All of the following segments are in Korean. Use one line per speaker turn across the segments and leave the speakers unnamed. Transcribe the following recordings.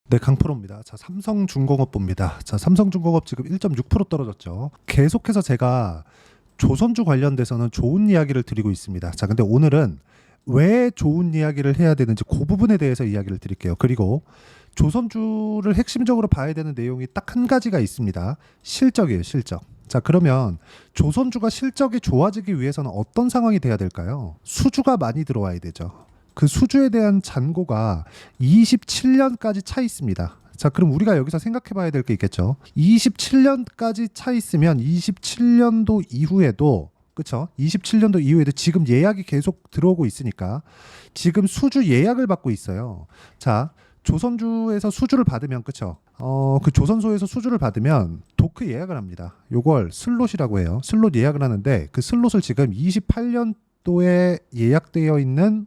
네, 강프로입니다. 자, 삼성중공업 봅니다. 자, 삼성중공업 지금 1.6% 떨어졌죠. 계속해서 제가 조선주 관련돼서는 좋은 이야기를 드리고 있습니다. 자, 근데 오늘은 왜 좋은 이야기를 해야 되는지 그 부분에 대해서 이야기를 드릴게요. 그리고 조선주를 핵심적으로 봐야 되는 내용이 딱 한 가지가 있습니다. 실적이에요, 실적. 자, 그러면 조선주가 실적이 좋아지기 위해서는 어떤 상황이 돼야 될까요? 수주가 많이 들어와야 되죠. 그 수주에 대한 잔고가 27년까지 차 있습니다. 자, 그럼 우리가 여기서 생각해 봐야 될 게 있겠죠. 27년까지 차 있으면 27년도 이후에도, 그쵸? 27년도 이후에도 지금 예약이 계속 들어오고 있으니까 지금 수주 예약을 받고 있어요. 자, 조선주에서 수주를 받으면, 그쵸? 그 조선소에서 수주를 받으면 도크 예약을 합니다. 요걸 슬롯이라고 해요. 슬롯 예약을 하는데 그 슬롯을 지금 28년도에 예약되어 있는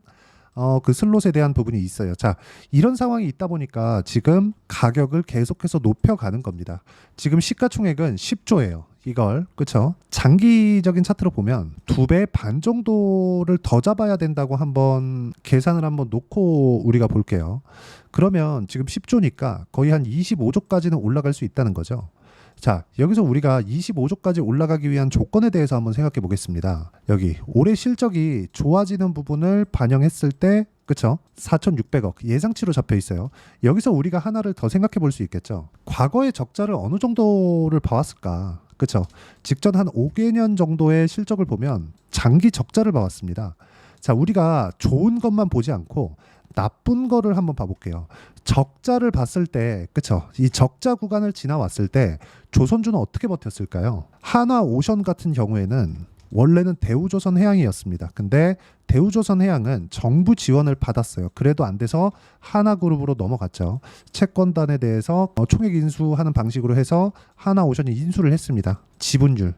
그 슬롯에 대한 부분이 있어요. 자, 이런 상황이 있다 보니까 지금 가격을 계속해서 높여가는 겁니다. 지금 시가총액은 10조예요. 이걸, 그쵸? 장기적인 차트로 보면 2배 반 정도를 더 잡아야 된다고 한번 계산을 한번 놓고 우리가 볼게요. 그러면 지금 10조니까 거의 한 25조까지는 올라갈 수 있다는 거죠. 자, 여기서 우리가 25조까지 올라가기 위한 조건에 대해서 한번 생각해 보겠습니다. 여기 올해 실적이 좋아지는 부분을 반영했을 때, 그쵸? 4,600억 예상치로 잡혀 있어요. 여기서 우리가 하나를 더 생각해 볼 수 있겠죠. 과거의 적자를 어느 정도를 봐왔을까? 그쵸? 직전 한 5개년 정도의 실적을 보면 장기 적자를 봐왔습니다. 자, 우리가 좋은 것만 보지 않고 나쁜 거를 한번 봐볼게요. 적자를 봤을 때, 그쵸? 이 적자 구간을 지나왔을 때 조선주는 어떻게 버텼을까요? 한화오션 같은 경우에는 원래는 대우조선해양이었습니다. 근데 대우조선해양은 정부 지원을 받았어요. 그래도 안 돼서 하나그룹으로 넘어갔죠. 채권단에 대해서 총액 인수하는 방식으로 해서 하나오션이 인수를 했습니다. 지분율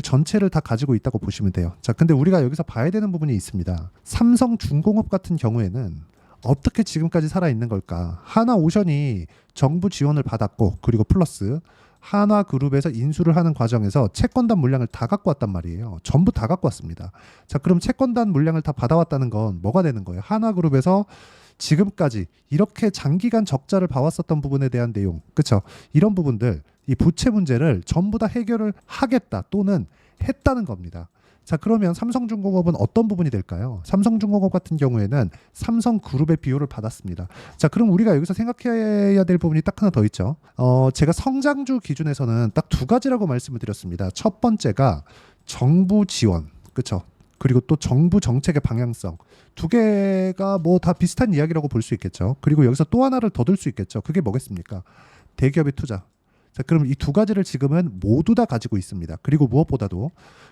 전체를 다 가지고 있다고 보시면 돼요. 자, 근데 우리가 여기서 봐야 되는 부분이 있습니다. 삼성중공업 같은 경우에는 어떻게 지금까지 살아있는 걸까? 하나오션이 정부 지원을 받았고, 그리고 플러스 하나그룹에서 인수를 하는 과정에서 채권단 물량을 다 갖고 왔단 말이에요. 전부 다 갖고 왔습니다. 자, 그럼 채권단 물량을 다 받아왔다는 건 뭐가 되는 거예요? 하나그룹에서 지금까지 이렇게 장기간 적자를 봐왔었던 부분에 대한 내용, 그쵸? 이런 부분들, 이 부채 문제를 전부 다 해결을 하겠다 또는 했다는 겁니다. 자, 그러면 삼성중공업은 어떤 부분이 될까요? 삼성중공업 같은 경우에는 삼성그룹의 비호를 받았습니다. 자, 그럼 우리가 여기서 생각해야 될 부분이 딱 하나 더 있죠. 제가 성장주 기준에서는 딱 두 가지라고 말씀을 드렸습니다. 첫 번째가 정부 지원, 그렇죠? 그리고 또 정부 정책의 방향성. 두 개가 뭐 다 비슷한 이야기라고 볼 수 있겠죠. 그리고 여기서 또 하나를 더 들 수 있겠죠. 그게 뭐겠습니까? 대기업의 투자. 자, 그럼 이 두 가지를 지금은 모두 다 가지고 있습니다. 그리고 무엇보다도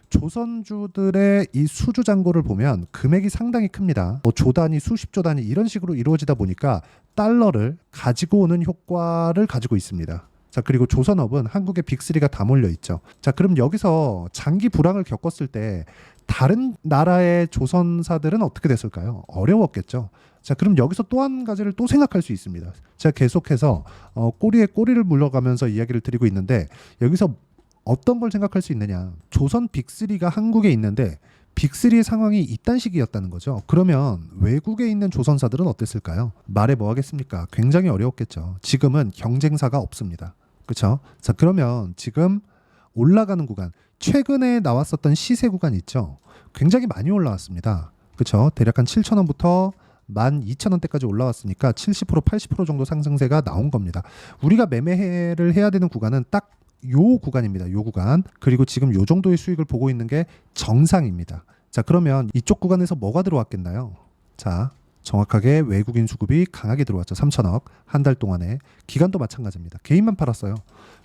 조선주들의 이 수주 잔고를 보면 금액이 상당히 큽니다. 뭐 조 단위, 수십조 단위 이런 식으로 이루어지다 보니까 달러를 가지고 오는 효과를 가지고 있습니다. 자, 그리고 조선업은 한국의 빅3가 다 몰려 있죠. 자, 그럼 여기서 장기 불황을 겪었을 때 다른 나라의 조선사들은 어떻게 됐을까요? 어려웠겠죠. 자, 그럼 여기서 또 한 가지를 또 생각할 수 있습니다. 제가 계속해서 꼬리에 꼬리를 물러가면서 이야기를 드리고 있는데 여기서 어떤 걸 생각할 수 있느냐? 조선 빅3가 한국에 있는데 빅3의 상황이 이딴 식이었다는 거죠. 그러면 외국에 있는 조선사들은 어땠을까요? 말해 뭐 하겠습니까? 굉장히 어려웠겠죠. 지금은 경쟁사가 없습니다. 그렇죠? 자, 그러면 지금 올라가는 구간, 최근에 나왔었던 시세 구간 있죠? 굉장히 많이 올라왔습니다. 그렇죠? 대략 한 7,000원부터 12,000원대까지 올라왔으니까 70% 80% 정도 상승세가 나온 겁니다. 우리가 매매를 해야 되는 구간은 딱 요 구간입니다. 요 구간. 그리고 지금 요 정도의 수익을 보고 있는 게 정상입니다. 자, 그러면 이쪽 구간에서 뭐가 들어왔겠나요? 자, 정확하게 외국인 수급이 강하게 들어왔죠. 3천억. 한 달 동안에. 기간도 마찬가지입니다. 개인만 팔았어요.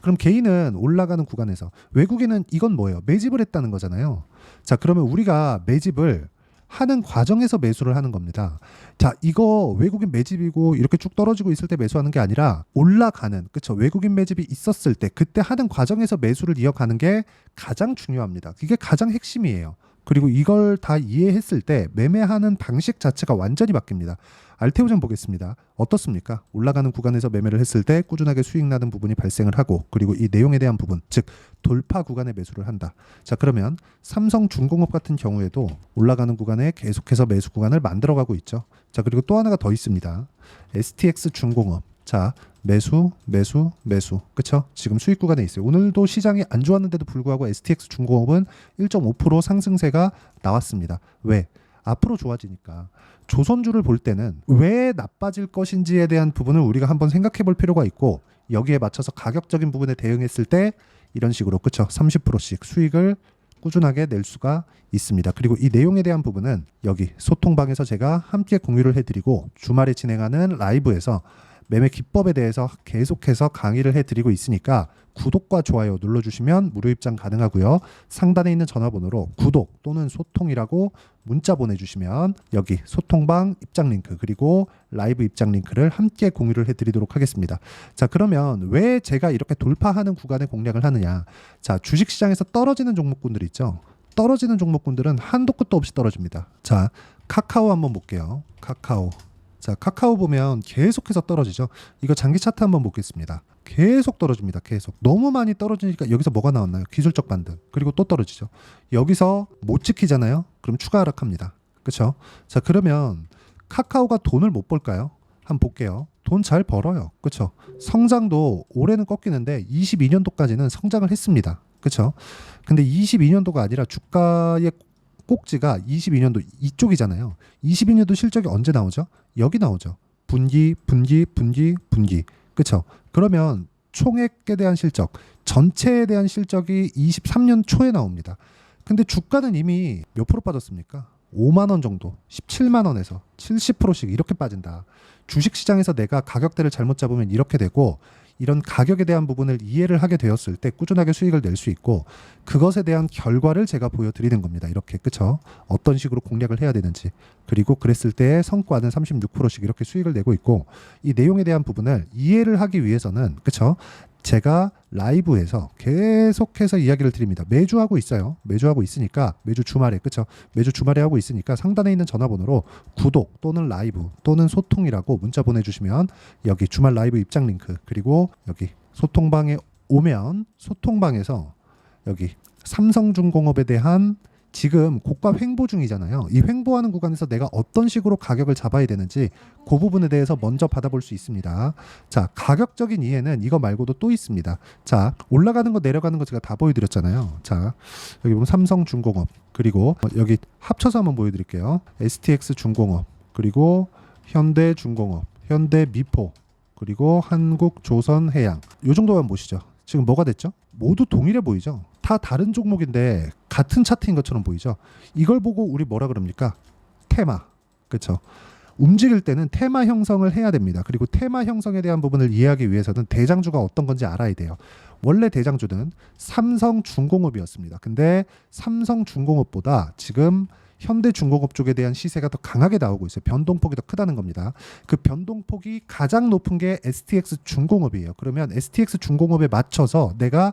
그럼 개인은 올라가는 구간에서 외국인은 이건 뭐예요? 매집을 했다는 거잖아요. 자, 그러면 우리가 매집을 하는 과정에서 매수를 하는 겁니다. 자, 이거 외국인 매집이고 이렇게 쭉 떨어지고 있을 때 매수하는 게 아니라 올라가는, 그쵸? 외국인 매집이 있었을 때 그때 하는 과정에서 매수를 이어가는 게 가장 중요합니다. 이게 가장 핵심이에요. 그리고 이걸 다 이해했을 때 매매하는 방식 자체가 완전히 바뀝니다. 알테오전 보겠습니다. 어떻습니까? 올라가는 구간에서 매매를 했을 때 꾸준하게 수익 나는 부분이 발생을 하고, 그리고 이 내용에 대한 부분, 즉 돌파 구간에 매수를 한다. 자, 그러면 삼성중공업 같은 경우에도 올라가는 구간에 계속해서 매수 구간을 만들어가고 있죠. 자, 그리고 또 하나가 더 있습니다. STX 중공업. 자, 매수. 그쵸? 지금 수익 구간에 있어요. 오늘도 시장이 안 좋았는데도 불구하고 STX 중공업은 1.5% 상승세가 나왔습니다. 왜? 앞으로 좋아지니까. 조선주를 볼 때는 왜 나빠질 것인지에 대한 부분을 우리가 한번 생각해 볼 필요가 있고, 여기에 맞춰서 가격적인 부분에 대응했을 때 이런 식으로, 그쵸? 30%씩 수익을 꾸준하게 낼 수가 있습니다. 그리고 이 내용에 대한 부분은 여기 소통방에서 제가 함께 공유를 해드리고, 주말에 진행하는 라이브에서 매매 기법에 대해서 계속해서 강의를 해드리고 있으니까 구독과 좋아요 눌러주시면 무료 입장 가능하고요. 상단에 있는 전화번호로 구독 또는 소통이라고 문자 보내주시면 여기 소통방 입장 링크 그리고 라이브 입장 링크를 함께 공유를 해드리도록 하겠습니다. 자, 그러면 왜 제가 이렇게 돌파하는 구간에 공략을 하느냐. 자, 주식시장에서 떨어지는 종목군들 있죠. 떨어지는 종목군들은 한도 끝도 없이 떨어집니다. 자, 카카오 한번 볼게요. 카카오. 자, 카카오 보면 계속해서 떨어지죠. 이거 장기 차트 한번 보겠습니다. 계속 떨어집니다. 계속. 너무 많이 떨어지니까 여기서 뭐가 나왔나요? 기술적 반등. 그리고 또 떨어지죠. 여기서 못 지키잖아요. 그럼 추가 하락합니다. 그렇죠? 자, 그러면 카카오가 돈을 못 벌까요? 한번 볼게요. 돈 잘 벌어요. 그렇죠? 성장도 올해는 꺾이는데 22년도까지는 성장을 했습니다. 그렇죠? 근데 22년도가 아니라 주가의 꼭지가 22년도 이쪽이잖아요. 22년도 실적이 언제 나오죠? 여기 나오죠. 분기. 그렇죠? 그러면 총액에 대한 실적, 전체에 대한 실적이 23년 초에 나옵니다. 근데 주가는 이미 몇 프로 빠졌습니까? 5만 원 정도, 17만 원에서 70%씩 이렇게 빠진다. 주식시장에서 내가 가격대를 잘못 잡으면 이렇게 되고, 이런 가격에 대한 부분을 이해를 하게 되었을 때 꾸준하게 수익을 낼 수 있고, 그것에 대한 결과를 제가 보여드리는 겁니다. 이렇게, 그쵸? 어떤 식으로 공략을 해야 되는지, 그리고 그랬을 때의 성과는 36%씩 이렇게 수익을 내고 있고, 이 내용에 대한 부분을 이해를 하기 위해서는, 그쵸? 제가 라이브에서 계속해서 이야기를 드립니다. 매주 하고 있어요. 매주 하고 있으니까, 매주 주말에, 그쵸? 매주 주말에 하고 있으니까 상단에 있는 전화번호로 구독 또는 라이브 또는 소통이라고 문자 보내주시면 여기 주말 라이브 입장 링크, 그리고 여기 소통방에 오면 소통방에서 여기 삼성중공업에 대한 지금 고가 횡보 중이잖아요. 이 횡보하는 구간에서 내가 어떤 식으로 가격을 잡아야 되는지 그 부분에 대해서 먼저 받아볼 수 있습니다. 자, 가격적인 이해는 이거 말고도 또 있습니다. 자, 올라가는 거 내려가는 거 제가 다 보여드렸잖아요. 자, 여기 보면 삼성중공업, 그리고 여기 합쳐서 한번 보여드릴게요. STX 중공업, 그리고 현대중공업, 현대미포, 그리고 한국조선해양. 요 정도만 보시죠. 지금 뭐가 됐죠? 모두 동일해 보이죠? 다 다른 종목인데 같은 차트인 것처럼 보이죠? 이걸 보고 우리 뭐라 그럽니까? 테마. 그렇죠? 움직일 때는 테마 형성을 해야 됩니다. 그리고 테마 형성에 대한 부분을 이해하기 위해서는 대장주가 어떤 건지 알아야 돼요. 원래 대장주는 삼성중공업이었습니다. 근데 삼성중공업보다 지금 현대중공업 쪽에 대한 시세가 더 강하게 나오고 있어요. 변동폭이 더 크다는 겁니다. 그 변동폭이 가장 높은 게 STX 중공업이에요. 그러면 STX 중공업에 맞춰서 내가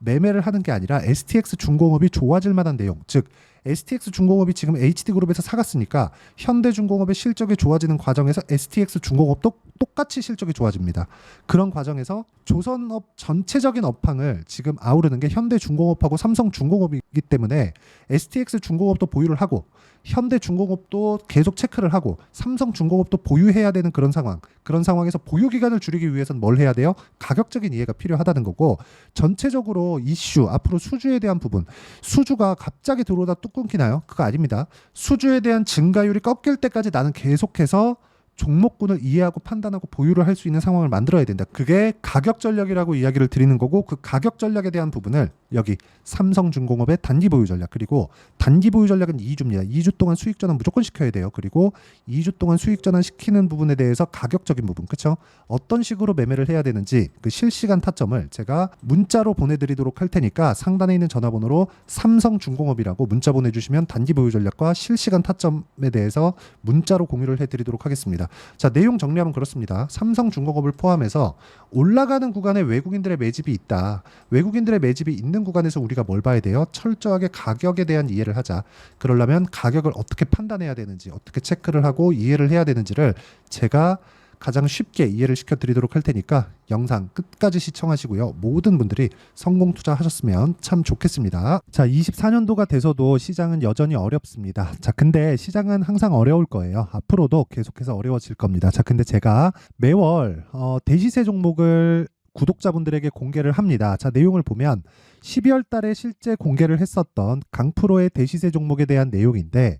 매매를 하는 게 아니라 STX 중공업이 좋아질 만한 내용, 즉 STX 중공업이 지금 HD그룹에서 사갔으니까 현대중공업의 실적이 좋아지는 과정에서 STX 중공업도 똑같이 실적이 좋아집니다. 그런 과정에서 조선업 전체적인 업황을 지금 아우르는 게 현대중공업하고 삼성중공업이기 때문에 STX 중공업도 보유를 하고 현대중공업도 계속 체크를 하고 삼성중공업도 보유해야 되는 그런 상황. 그런 상황에서 보유 기간을 줄이기 위해서는 뭘 해야 돼요? 가격적인 이해가 필요하다는 거고, 전체적으로 이슈, 앞으로 수주에 대한 부분, 수주가 갑자기 들어오다 뚝 끊기나요? 그거 아닙니다. 수주에 대한 증가율이 꺾일 때까지 나는 계속해서 종목군을 이해하고 판단하고 보유를 할 수 있는 상황을 만들어야 된다. 그게 가격 전략이라고 이야기를 드리는 거고, 그 가격 전략에 대한 부분을 여기 삼성중공업의 단기 보유 전략, 그리고 단기 보유 전략은 2주입니다. 2주 동안 수익 전환 무조건 시켜야 돼요. 그리고 2주 동안 수익 전환 시키는 부분에 대해서 가격적인 부분, 그렇죠? 어떤 식으로 매매를 해야 되는지 그 실시간 타점을 제가 문자로 보내드리도록 할 테니까 상단에 있는 전화번호로 삼성중공업이라고 문자 보내주시면 단기 보유 전략과 실시간 타점에 대해서 문자로 공유를 해드리도록 하겠습니다. 자, 내용 정리하면 그렇습니다. 삼성중공업을 포함해서 올라가는 구간에 외국인들의 매집이 있다. 외국인들의 매집이 있는 구간에서 우리가 뭘 봐야 돼요? 철저하게 가격에 대한 이해를 하자. 그러려면 가격을 어떻게 판단해야 되는지, 어떻게 체크를 하고 이해를 해야 되는지를 제가 가장 쉽게 이해를 시켜드리도록 할 테니까 영상 끝까지 시청하시고요. 모든 분들이 성공 투자하셨으면 참 좋겠습니다. 자, 24년도가 돼서도 시장은 여전히 어렵습니다. 자, 근데 시장은 항상 어려울 거예요. 앞으로도 계속해서 어려워질 겁니다. 자, 근데 제가 매월 대시세 종목을 구독자분들에게 공개를 합니다. 자, 내용을 보면 12월 달에 실제 공개를 했었던 강프로의 대시세 종목에 대한 내용인데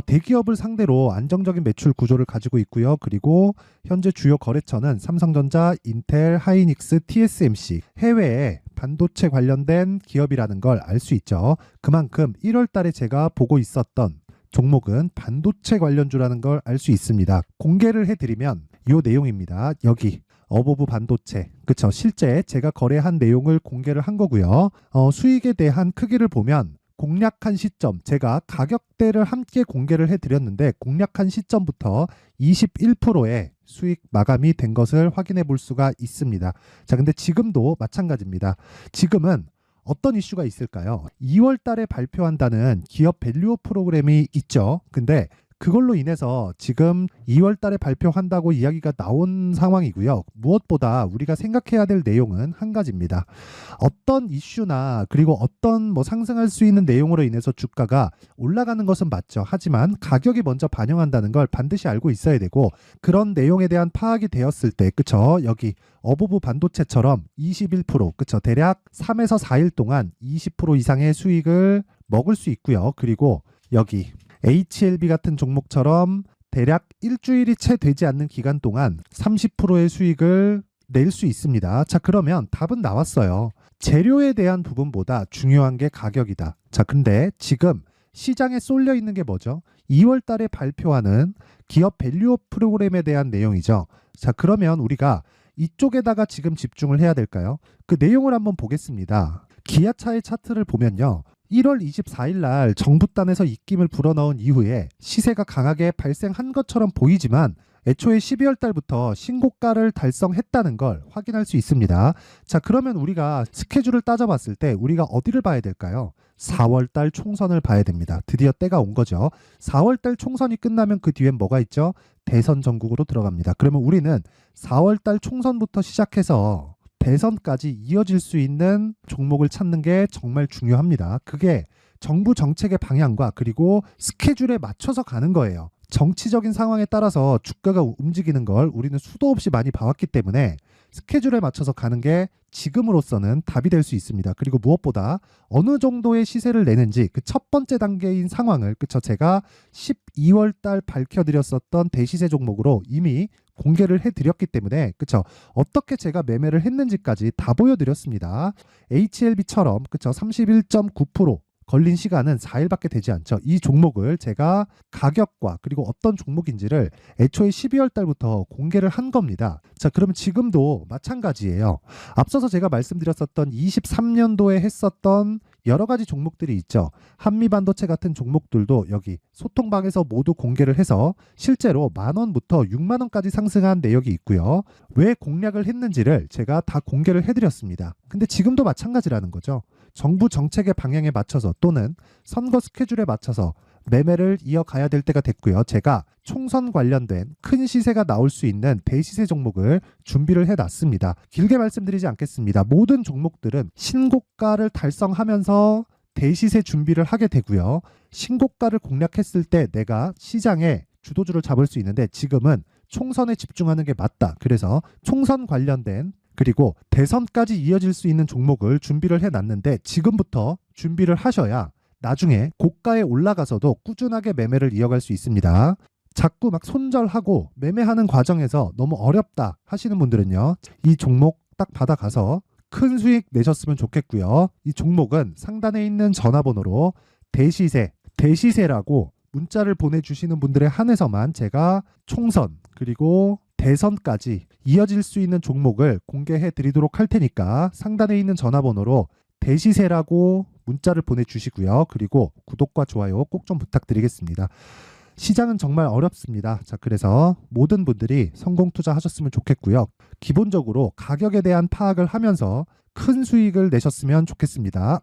대기업을 상대로 안정적인 매출 구조를 가지고 있고요. 그리고 현재 주요 거래처는 삼성전자, 인텔, 하이닉스, TSMC, 해외에 반도체 관련된 기업이라는 걸 알 수 있죠. 그만큼 1월 달에 제가 보고 있었던 종목은 반도체 관련주라는 걸 알 수 있습니다. 공개를 해드리면 이 내용입니다. 여기 어보브 반도체, 그쵸? 실제 제가 거래한 내용을 공개를 한 거고요. 수익에 대한 크기를 보면 공략한 시점, 제가 가격대를 함께 공개를 해드렸는데 공략한 시점부터 21%의 수익 마감이 된 것을 확인해 볼 수가 있습니다. 자, 근데 지금도 마찬가지입니다. 지금은 어떤 이슈가 있을까요? 2월 달에 발표한다는 기업 밸류업 프로그램이 있죠. 근데 그걸로 인해서 지금 2월 달에 발표한다고 이야기가 나온 상황이고요. 무엇보다 우리가 생각해야 될 내용은 한 가지입니다. 어떤 이슈나 그리고 어떤 상승할 수 있는 내용으로 인해서 주가가 올라가는 것은 맞죠. 하지만 가격이 먼저 반영한다는 걸 반드시 알고 있어야 되고 그런 내용에 대한 파악이 되었을 때 그쵸? 여기 어보브 반도체처럼 21% 그쵸? 대략 3에서 4일 동안 20% 이상의 수익을 먹을 수 있고요. 그리고 여기 HLB 같은 종목처럼 대략 일주일이 채 되지 않는 기간 동안 30%의 수익을 낼 수 있습니다. 자, 그러면 답은 나왔어요. 재료에 대한 부분보다 중요한 게 가격이다. 자, 근데 지금 시장에 쏠려 있는 게 뭐죠? 2월 달에 발표하는 기업 밸류업 프로그램에 대한 내용이죠. 자, 그러면 우리가 이쪽에다가 지금 집중을 해야 될까요? 그 내용을 한번 보겠습니다. 기아차의 차트를 보면요. 1월 24일 날 정부단에서 입김을 불어넣은 이후에 시세가 강하게 발생한 것처럼 보이지만 애초에 12월 달부터 신고가를 달성했다는 걸 확인할 수 있습니다. 자, 그러면 우리가 스케줄을 따져봤을 때 우리가 어디를 봐야 될까요? 4월 달 총선을 봐야 됩니다. 드디어 때가 온 거죠. 4월 달 총선이 끝나면 그 뒤엔 뭐가 있죠? 대선 전국으로 들어갑니다. 그러면 우리는 4월 달 총선부터 시작해서 대선까지 이어질 수 있는 종목을 찾는 게 정말 중요합니다. 그게 정부 정책의 방향과 그리고 스케줄에 맞춰서 가는 거예요. 정치적인 상황에 따라서 주가가 움직이는 걸 우리는 수도 없이 많이 봐왔기 때문에 스케줄에 맞춰서 가는 게 지금으로서는 답이 될 수 있습니다. 그리고 무엇보다 어느 정도의 시세를 내는지 그 첫 번째 단계인 상황을 그쵸? 제가 12월 달 밝혀드렸었던 대시세 종목으로 이미 공개를 해드렸기 때문에 그쵸? 어떻게 제가 매매를 했는지까지 다 보여드렸습니다. HLB처럼 그쵸? 31.9% 걸린 시간은 4일밖에 되지 않죠. 이 종목을 제가 가격과 그리고 어떤 종목인지를 애초에 12월 달부터 공개를 한 겁니다. 자, 그러면 지금도 마찬가지예요. 앞서서 제가 말씀드렸었던 23년도에 했었던 여러 가지 종목들이 있죠. 한미반도체 같은 종목들도 여기 소통방에서 모두 공개를 해서 실제로 10,000원부터 60,000원까지 상승한 내역이 있고요. 왜 공략을 했는지를 제가 다 공개를 해드렸습니다. 근데 지금도 마찬가지라는 거죠. 정부 정책의 방향에 맞춰서 또는 선거 스케줄에 맞춰서 매매를 이어가야 될 때가 됐고요. 제가 총선 관련된 큰 시세가 나올 수 있는 대시세 종목을 준비를 해놨습니다. 길게 말씀드리지 않겠습니다. 모든 종목들은 신고가를 달성하면서 대시세 준비를 하게 되고요. 신고가를 공략했을 때 내가 시장에 주도주를 잡을 수 있는데 지금은 총선에 집중하는 게 맞다. 그래서 총선 관련된 그리고 대선까지 이어질 수 있는 종목을 준비를 해놨는데 지금부터 준비를 하셔야 나중에 고가에 올라가서도 꾸준하게 매매를 이어갈 수 있습니다. 자꾸 막 손절하고 매매하는 과정에서 너무 어렵다 하시는 분들은요. 이 종목 딱 받아가서 큰 수익 내셨으면 좋겠고요. 이 종목은 상단에 있는 전화번호로 대시세라고 문자를 보내주시는 분들에 한해서만 제가 총선 그리고 대선까지 이어질 수 있는 종목을 공개해 드리도록 할 테니까 상단에 있는 전화번호로 대시세라고 문자를 보내주시고요. 그리고 구독과 좋아요 꼭 좀 부탁드리겠습니다. 시장은 정말 어렵습니다. 자, 그래서 모든 분들이 성공 투자하셨으면 좋겠고요. 기본적으로 가격에 대한 파악을 하면서 큰 수익을 내셨으면 좋겠습니다.